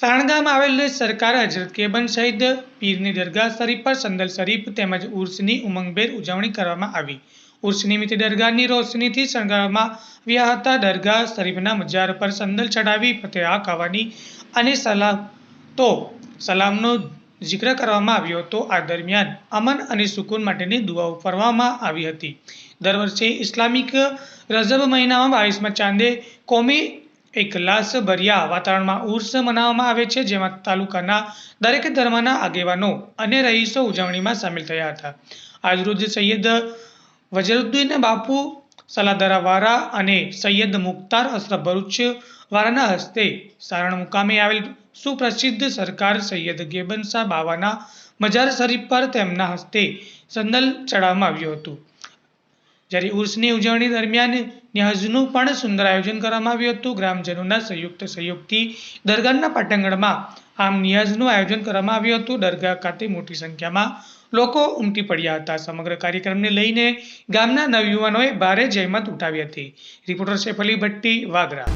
સાણંદ ગામ આવેલ સરકાર હજરત કેબન શહીદ પીરની દરગાહ શરીફ પર સંદલ શરીફ તેમજ ઉર્સની ઉમંગભેર ઉજવણી કરવામાં આવી। ઉર્સ નિમિત્તે દરગાહની રોશનીથી શણગારવામાં આવ્યા હતા। દરગાહ શરીફના મજાર પર સંદલ ચડાવી ફતેહા ખાવાની અને સલામનો જિક્ર કરવામાં આવ્યો હતો। આ દરમિયાન અમન અને સુકૂન માટેની દુઆઓ ફરવામાં આવી હતી। દર વર્ષે ઇસ્લામિક રજબ મહિનામાં 22મા ચાંદે કોમી એકલાસ ભર્યા વાતાવરણમાં ઉર્સ મનાવવામાં આવે છે, જેમાં તાલુકાના દરેક ધર્મના આગેવાનો અને રહીશો ઉજવણીમાં સામેલ થયા હતા। આજરોજ સૈયદ વજરુદ્દીન બાપુ સલાદરા વારા અને સૈયદ મુખ્તાર અશરફ ભરૂચ વારાના હસ્તે સારણ મુકામે આવેલ સુપ્રસિદ્ધ સરકાર સૈયદ ગેબન શાહ બાવાના મજાર શરીફ પર તેમના હસ્તે સંદલ ચડાવવામાં આવ્યું હતું। જ્યારે ઉર્સની ઉજવણી દરમિયાન નિયાઝનું પણ સુંદર આયોજન કરવામાં આવ્યું હતું। ગ્રામજનોના સંયુક્ત સહયોગથી દરગાહના પાટાંગણમાં આમ નિયાઝનું આયોજન કરવામાં આવ્યું હતું। દરગાહ ખાતે મોટી સંખ્યામાં લોકો ઉમટી પડ્યા હતા। સમગ્ર કાર્યક્રમને લઈને ગામના નવયુવાનોએ ભારે જહેમત ઉઠાવી હતી। રિપોર્ટર સૈફ અલી ભટ્ટી, વાગરા।